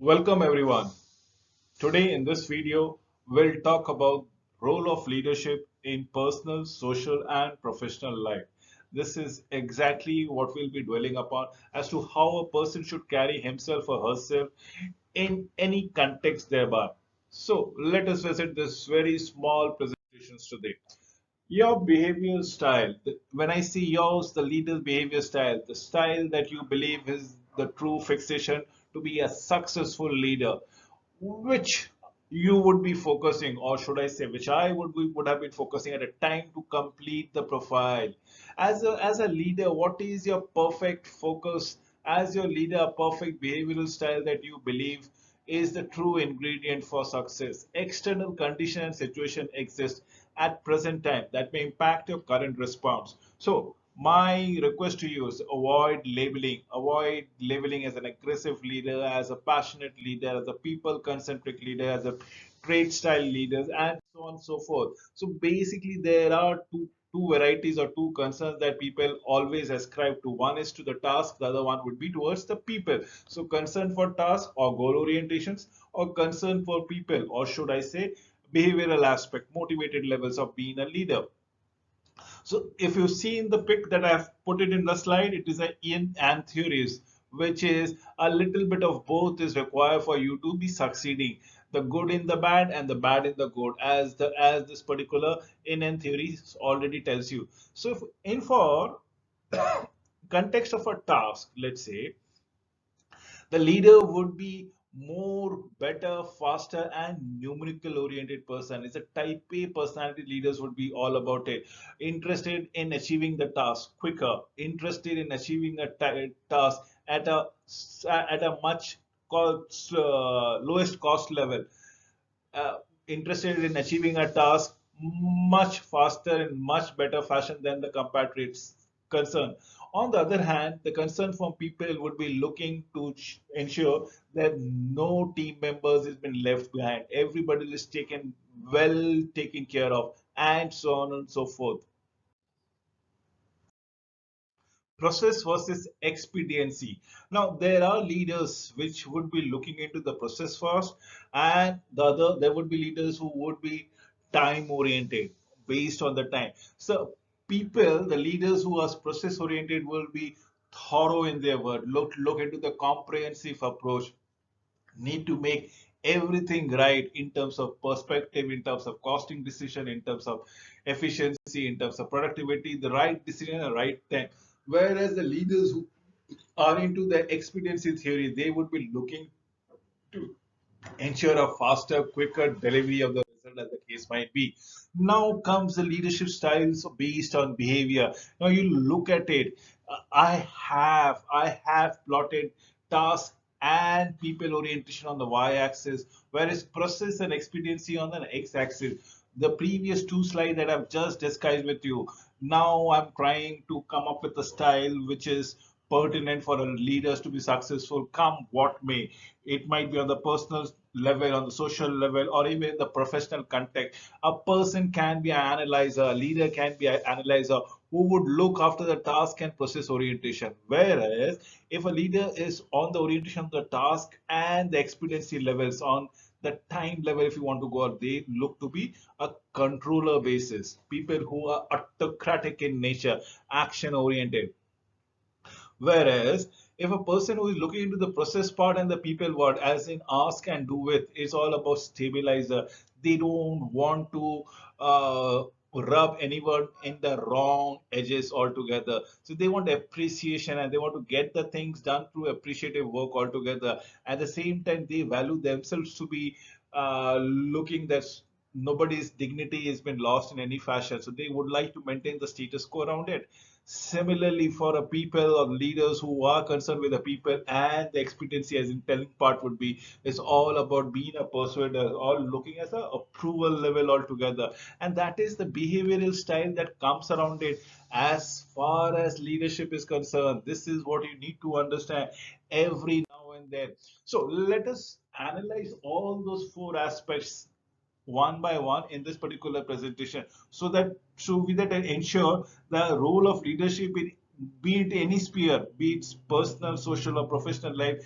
Welcome everyone. Today in this video, we'll talk about role of leadership in personal, social and professional life. This is exactly what we'll be dwelling upon as to how a person should carry himself or herself in any context thereby. So let us visit this very small presentations today. Your behavioral style. When I see yours, the leader's behavior style, the style that you believe is the true fixation to be a successful leader, which you would be focusing, or should I say, which would have been focusing at a time to complete the profile. As a leader, what is your perfect focus? As your leader, a perfect behavioral style that you believe is the true ingredient for success. External condition and situation exist at present time that may impact your current response. So my request to you is avoid labeling as an aggressive leader, as a passionate leader, as a people concentric leader, as a trade style leaders, and so on and so forth. So basically there are two varieties or two concerns that people always ascribe to. One is to the task, the other one would be towards the people. So concern for task or goal orientations, or concern for people, or should I say behavioral aspect, motivated levels of being a leader. So if you see in the pic that I've put it in the slide, it is a yin and theories, which is a little bit of both is required for you to be succeeding. The good in the bad and the bad in the good, as this particular yin and theories already tells you. So if in for context of a task, let's say the leader would be more better, faster and numerical oriented person. It's a type A personality. Leaders would be all about it, interested in achieving the task quicker, interested in achieving a task at a much lowest cost level, uh, interested in achieving a task much faster and much better fashion than the compatriots concerned. On the other hand, the concern from people would be looking to ensure that no team members has been left behind. Everybody is taken care of, and so on and so forth. Process versus expediency. Now, there are leaders which would be looking into the process first, and there would be leaders who would be time oriented based on the time. So, the leaders who are process oriented will be thorough in their work, look into the comprehensive approach, need to make everything right in terms of perspective, in terms of costing decision, in terms of efficiency, in terms of productivity, the right decision at the right time. Whereas the leaders who are into the expediency theory, they would be looking to ensure a faster, quicker delivery of the result as the case might be. Now comes the leadership styles based on behavior. Now you look at it. I have plotted task and people orientation on the y-axis, whereas process and expediency on the x-axis. The previous two slides that I've just discussed with you. Now I'm trying to come up with a style which is pertinent for leaders to be successful, come what may. It might be on the personal level, on the social level, or even in the professional context. A person can be an analyzer, a leader can be an analyzer who would look after the task and process orientation. Whereas if a leader is on the orientation of the task and the expediency levels, on the time level, if you want to go out, they look to be a controller basis. People who are autocratic in nature, action oriented. Whereas if a person who is looking into the process part and the people part, as in ask and do with, it's all about stabilizer. They don't want to rub anyone in the wrong edges altogether. So they want appreciation and they want to get the things done through appreciative work altogether. At the same time, they value themselves to be looking that nobody's dignity has been lost in any fashion. So they would like to maintain the status quo around it. Similarly, for a people or leaders who are concerned with the people and the expediency as in telling part would be, it's all about being a persuader, all looking as a approval level altogether. And that is the behavioral style that comes around it as far as leadership is concerned. This is what you need to understand every now and then. So let us analyze all those four aspects one by one in this particular presentation, so we that ensure the role of leadership in be it any sphere, be it personal, social or professional life,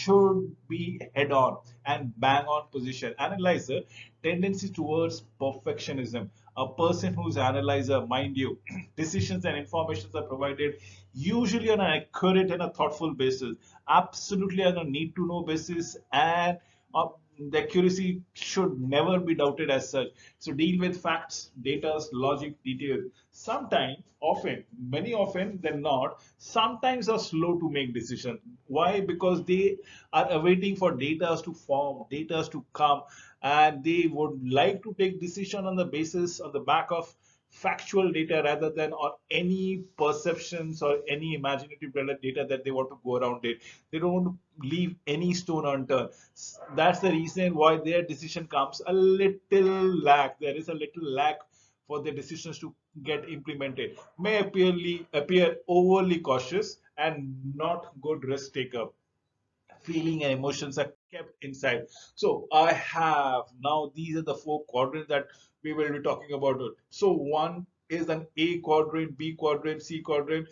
should be head on and bang on position. Analyzer tendency towards perfectionism. A person who's analyzer, mind you, decisions and informations are provided usually on an accurate and a thoughtful basis, absolutely on a need to know basis, and uh, the accuracy should never be doubted as such. So deal with facts, data, logic, detail. Sometimes, often, many often than not, sometimes are slow to make decisions. Why? Because they are awaiting for data to form, data to come, and they would like to take decision on the basis on the back of factual data rather than on any perceptions or any imaginative data that they want to go around it. They don't leave any stone unturned. That's the reason why their decision comes a little lack. There is a little lack for the decisions to get implemented. May appear overly cautious and not good risk taker. Feeling and emotions are kept inside. So I have now these are the four quadrants that we will be talking about. So one is an A quadrant, B quadrant, C quadrant,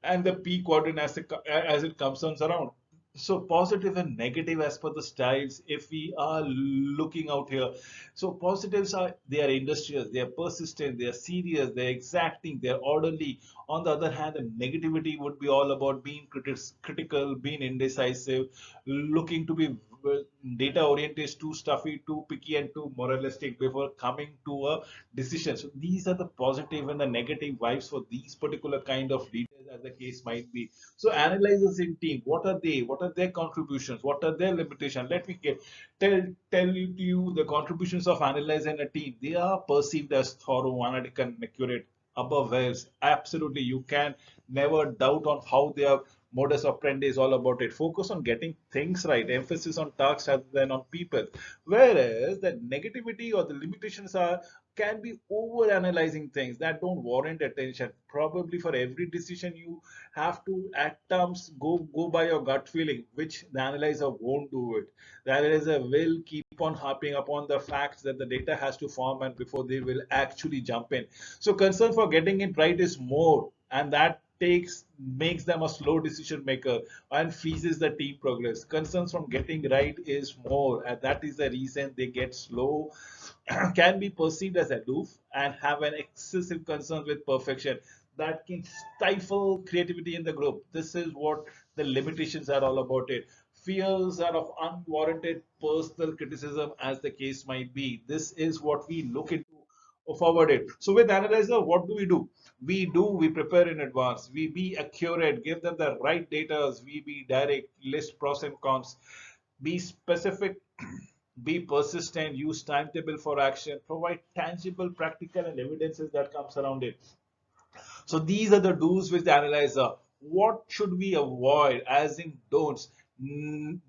and the P quadrant as it comes on around. So positive and negative as per the styles, if we are looking out here. So positives are they are industrious, they are persistent, they are serious, they are exacting, they are orderly. On the other hand, the negativity would be all about being critical, being indecisive, looking to be data oriented, too stuffy, too picky, and too moralistic before coming to a decision. So these are the positive and the negative vibes for these particular kind of leaders, as the case might be. So analyzers in team, what are they? What are their contributions? What are their limitations? Let me tell you the contributions of analyzer in a team. They are perceived as thorough, analytical, and accurate above else. Absolutely, you can never doubt on how they are modus operandi is all about it. Focus on getting things right, emphasis on tasks rather than on people. Whereas the negativity or the limitations are can be over analyzing things that don't warrant attention. Probably for every decision you have to at times go by your gut feeling, which the analyzer won't do it. The analyzer will keep on harping upon the facts that the data has to form and before they will actually jump in. So concern for getting it right is more, and that takes makes them a slow decision maker and freezes the team progress. Concerns from getting right is more, and that is the reason they get slow, can be perceived as aloof, and have an excessive concern with perfection that can stifle creativity in the group. This is what the limitations are all about it. Fears are of unwarranted personal criticism, as the case might be. This is what we look into forward it. So with analyzer, what do? We prepare in advance. We be accurate, give them the right data. We be direct, list pros and cons, be specific, be persistent, use timetable for action, provide tangible, practical, and evidences that comes around it. So these are the do's with the analyzer. What should we avoid, as in don'ts?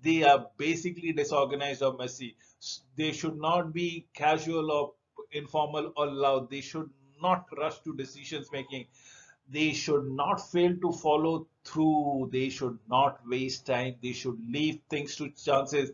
They are basically disorganized or messy. They should not be casual or informal or loud. They should not rush to decisions making. They should not fail to follow through. They should not waste time. They should leave things to chances.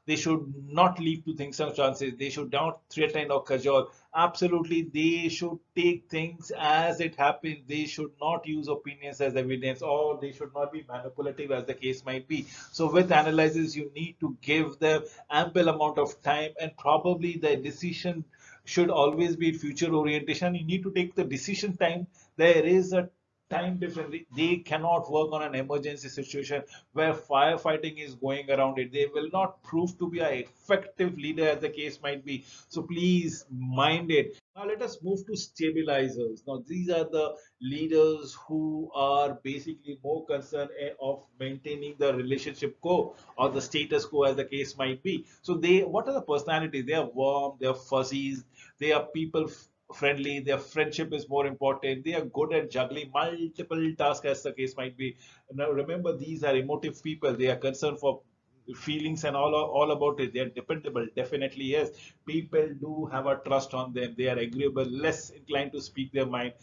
They should not leave to things on chances. They should not threaten or cajole. Absolutely, they should take things as it happens. They should not use opinions as evidence, or they should not be manipulative, as the case might be. So, with analysis, you need to give them ample amount of time, and probably the decision should always be future orientation. You need to take the decision time. There is a time differently. They cannot work on an emergency situation where firefighting is going around it. They will not prove to be an effective leader, as the case might be. So please mind it. Now let us move to stabilizers. Now these are the leaders who are basically more concerned of maintaining the relationship quo or the status quo, as the case might be. So they, what are the personalities? They are warm, they are fuzzies, they are people friendly, their friendship is more important, they are good at juggling multiple tasks, as the case might be. Now remember, these are emotive people. They are concerned for feelings and all about it. They are dependable, definitely yes. People do have a trust on them. They are agreeable, less inclined to speak their mind,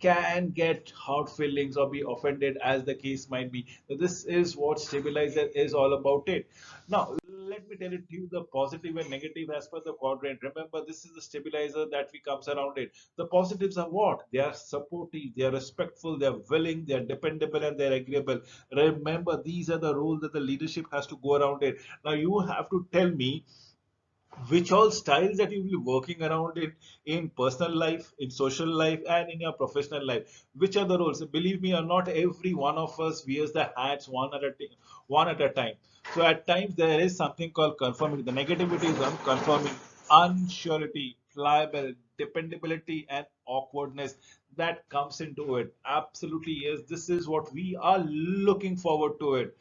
can get hurt feelings or be offended, as the case might be. So this is what stabilizer is all about it. Now Let me tell it to you the positive and negative as per the quadrant. Remember, this is the stabilizer that we comes around it. The positives are what? They are supportive, they are respectful, they are willing, they are dependable, and they are agreeable. Remember, these are the roles that the leadership has to go around it. Now, you have to tell me which all styles that you will be working around in personal life, in social life, and in your professional life. Which are the roles? Believe me or not, every one of us wears the hats one at a time. So at times there is something called conformity. The negativity is unconforming, unsurety, pliable, dependability, and awkwardness that comes into it. Absolutely, yes. This is what we are looking forward to it.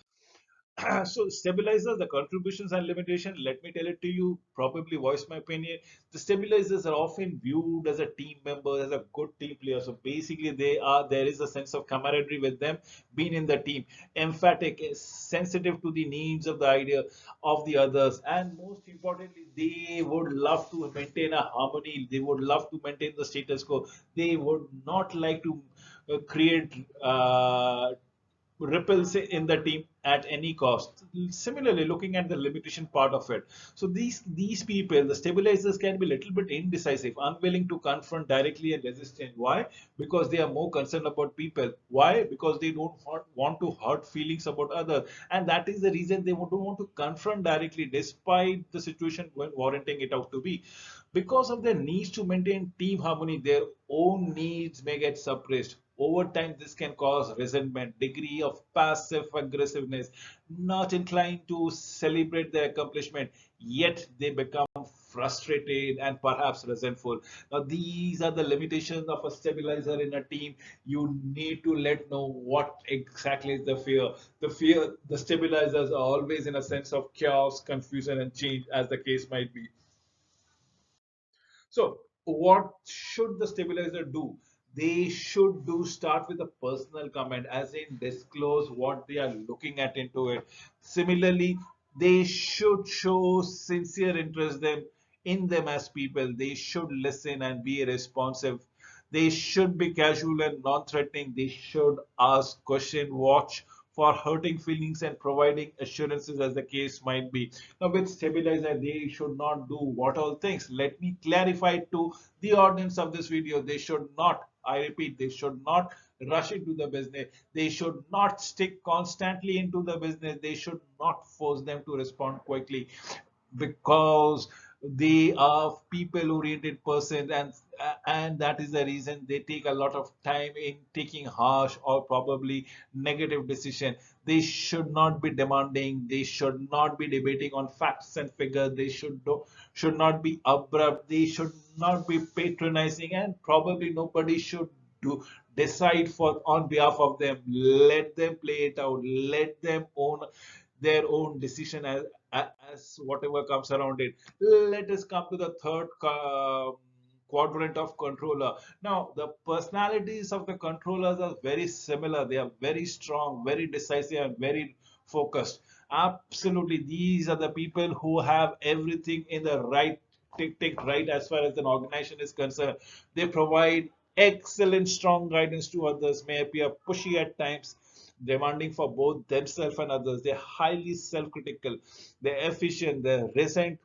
So stabilizers, the contributions and limitation, let me tell it to you, probably voice my opinion. The stabilizers are often viewed as a team member, as a good team player. So basically there is a sense of camaraderie with them being in the team, emphatic, sensitive to the needs of the idea of the others, and most importantly, they would love to maintain a harmony. They would love to maintain the status quo. They would not like to create ripples in the team at any cost. Similarly, looking at the limitation part of it. So these people, the stabilizers, can be a little bit indecisive, unwilling to confront directly and resistant. Why? Because they are more concerned about people. Why? Because they don't want to hurt feelings about others. And that is the reason they don't want to confront directly despite the situation when warranting it out to be. Because of their needs to maintain team harmony, their own needs may get suppressed. Over time, this can cause resentment, degree of passive aggressiveness, not inclined to celebrate their accomplishment, yet they become frustrated and perhaps resentful. Now, these are the limitations of a stabilizer in a team. You need to let know what exactly is the fear. The stabilizers are always in a sense of chaos, confusion, and change, as the case might be. So, what should the stabilizer do? They should do start with a personal comment, as in disclose what they are looking at into it. Similarly, they should show sincere interest in them as people. They should listen and be responsive. They should be casual and non-threatening. They should ask question, watch for hurting feelings and providing assurances as the case might be. Now, with stabilizer, they should not do what all things. Let me clarify to the audience of this video. They should not, I repeat, they should not rush into the business. They should not stick constantly into the business. They should not force them to respond quickly, because they are people oriented persons, and that is the reason they take a lot of time in taking harsh or probably negative decision. They should not be demanding, they should not be debating on facts and figures, they should not be abrupt, they should not be patronizing, and probably nobody should do decide for on behalf of them. Let them play it out, let them own their own decision as whatever comes around it. Let us come to the third quadrant of controller. Now, the personalities of the controllers are very similar. They are very strong, very decisive, and very focused. Absolutely, these are the people who have everything in the right tick right as far as an organization is concerned. They provide excellent, strong guidance to others, may appear pushy at times, demanding for both themselves and others. They're highly self-critical, they're efficient, they're recent,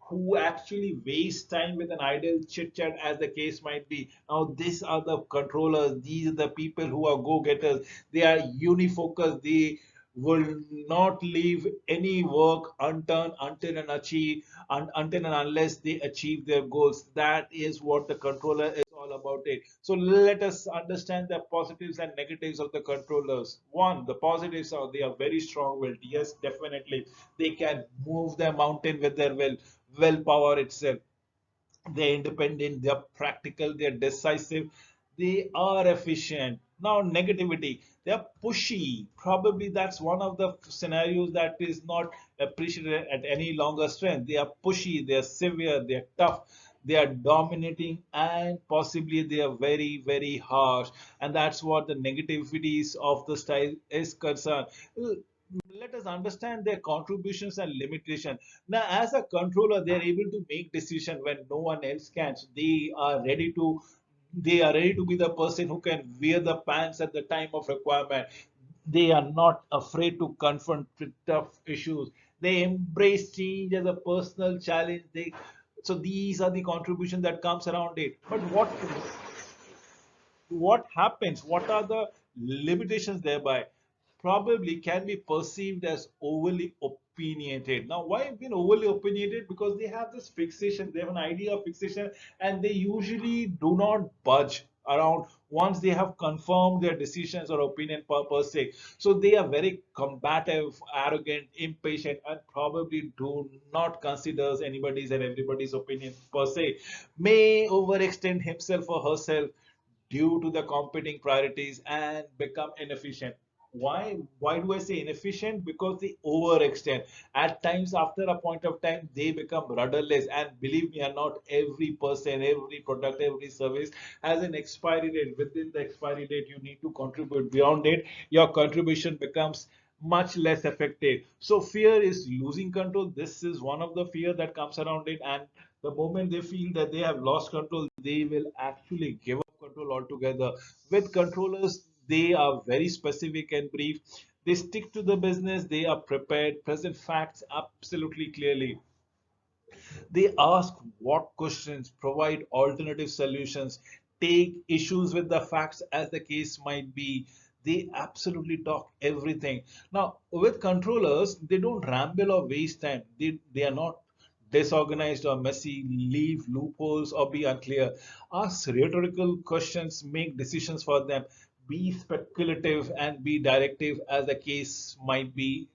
who actually waste time with an idle chit chat, as the case might be. Now, these are the controllers, these are the people who are go getters. They are unifocused, they will not leave any work undone until and unless they achieve their goals. That is what the controller is all about it. So let us understand the positives and negatives of the controllers. One, the positives are they are very strong-willed. Yes, definitely. They can move the mountain with their willpower itself. They're independent, they're practical, they're decisive, they are efficient. Now, negativity, they're pushy. Probably that's one of the scenarios that is not appreciated at any longer strength. They are pushy, they are severe, they are tough, they are dominating, and possibly they are very, very harsh. And that's what the negativities of the style is concerned. Let us understand their contributions and limitation. Now, as a controller, they are able to make decision when no one else can. So they are ready to be the person who can wear the pants at the time of requirement. They are not afraid to confront tough issues. They embrace change as a personal challenge. So these are the contributions that comes around it. But what happens? What are the limitations thereby? Probably can be perceived as overly opinionated. Now, why being overly opinionated? Because they have this fixation, they have an idea of fixation, and they usually do not budge around once they have confirmed their decisions or opinion per se. So they are very combative, arrogant, impatient, and probably do not consider anybody's and everybody's opinion per se. May overextend himself or herself due to the competing priorities and become inefficient. Why do I say inefficient? Because they overextend. At times, after a point of time, they become rudderless. And believe me or not, every person, every product, every service has an expiry date. Within the expiry date, you need to contribute. Beyond it, your contribution becomes much less effective. So fear is losing control. This is one of the fear that comes around it. And the moment they feel that they have lost control, they will actually give up control altogether. With controllers, they are very specific and brief. They stick to the business. They are prepared, present facts absolutely clearly. They ask what questions, provide alternative solutions, take issues with the facts as the case might be. They absolutely talk everything. Now, with controllers, they don't ramble or waste time. They are not disorganized or messy, leave loopholes or be unclear. Ask rhetorical questions, make decisions for them, be speculative and be directive as the case might be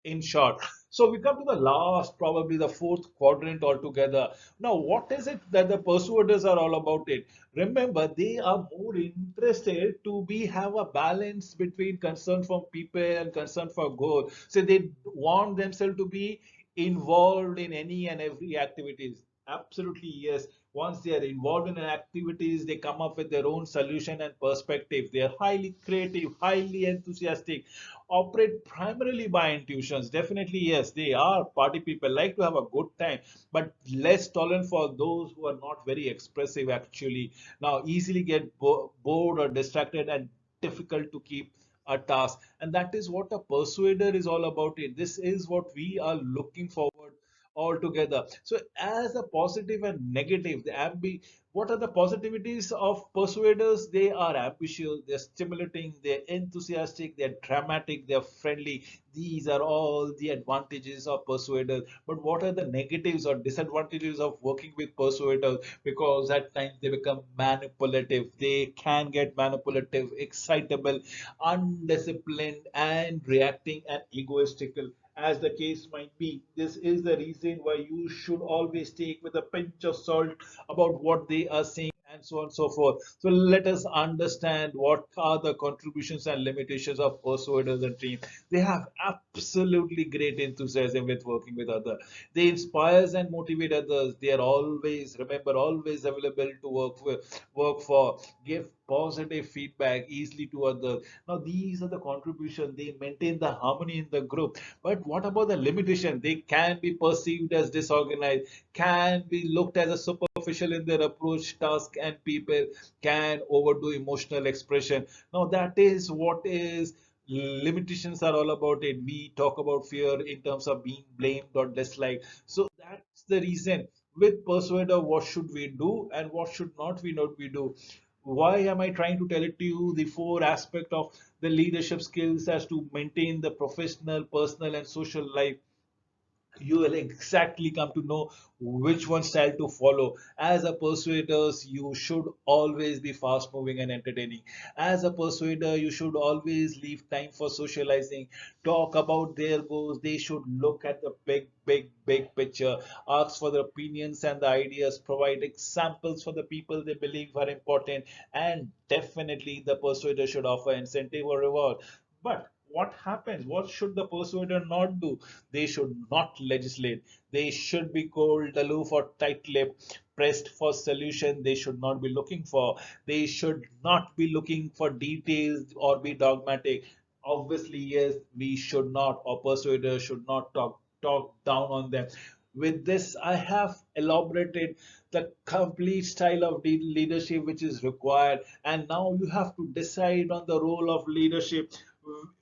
in short. So we come to the last, probably the fourth quadrant altogether. Now, what is it that the persuaders are all about it? Remember, they are more interested to be have a balance between concern for people and concern for goal. So they want themselves to be involved in any and every activities. Absolutely, yes. Once they are involved in activities, they come up with their own solution and perspective. They are highly creative, highly enthusiastic, operate primarily by intuitions. Definitely, yes, they are party people, like to have a good time, but less tolerant for those who are not very expressive actually. Now, easily get bored or distracted and difficult to keep a task. And that is what a persuader is all about it. This is what we are looking forward altogether. So as a positive and negative, what are the positivities of persuaders? They are ambitious, they're stimulating, they're enthusiastic, they're dramatic, they're friendly. These are all the advantages of persuaders. But what are the negatives or disadvantages of working with persuaders? Because at times they become manipulative. They can get manipulative, excitable, undisciplined, and reacting and egoistical as the case might be. This is the reason why you should always take with a pinch of salt about what they are saying and so on and so forth. So let us understand what are the contributions and limitations of persuaders and team. They have absolutely great enthusiasm with working with others. They inspires and motivate others. They are always, remember, always available to work for, give positive feedback easily to others. Now these are the contributions. They maintain the harmony in the group. But what about the limitation? They can be perceived as disorganized, can be looked as a superficial in their approach, task, and people can overdo emotional expression. Now, that is what is limitations are all about it. We talk about fear in terms of being blamed or disliked. So that's the reason. With persuader, what should we do and what should not we do? Why am I trying to tell it to you? The four aspect of the leadership skills as to maintain the professional, personal, and social life. You will exactly come to know which one style to follow. As a persuader, you should always be fast moving and entertaining. As a persuader, you should always leave time for socializing, talk about their goals. They should look at the big picture, ask for their opinions and the ideas, provide examples for the people they believe are important, and definitely the persuader should offer incentive or reward. But what happens? What should the persuader not do? They should not legislate. They should be cold, aloof, or tight-lipped, pressed for solution. They should not be looking for. They should not be looking for details or be dogmatic. Obviously, yes, we should not, or persuaders should not talk down on them. With this, I have elaborated the complete style of leadership which is required, and now you have to decide on the role of leadership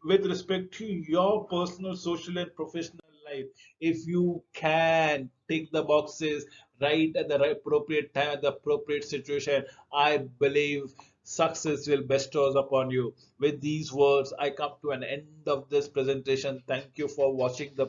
with respect to your personal, social, and professional life. If you can tick the boxes right at the right appropriate time, at the appropriate situation, I believe success will bestows upon you. With these words, I come to an end of this presentation. Thank you for watching the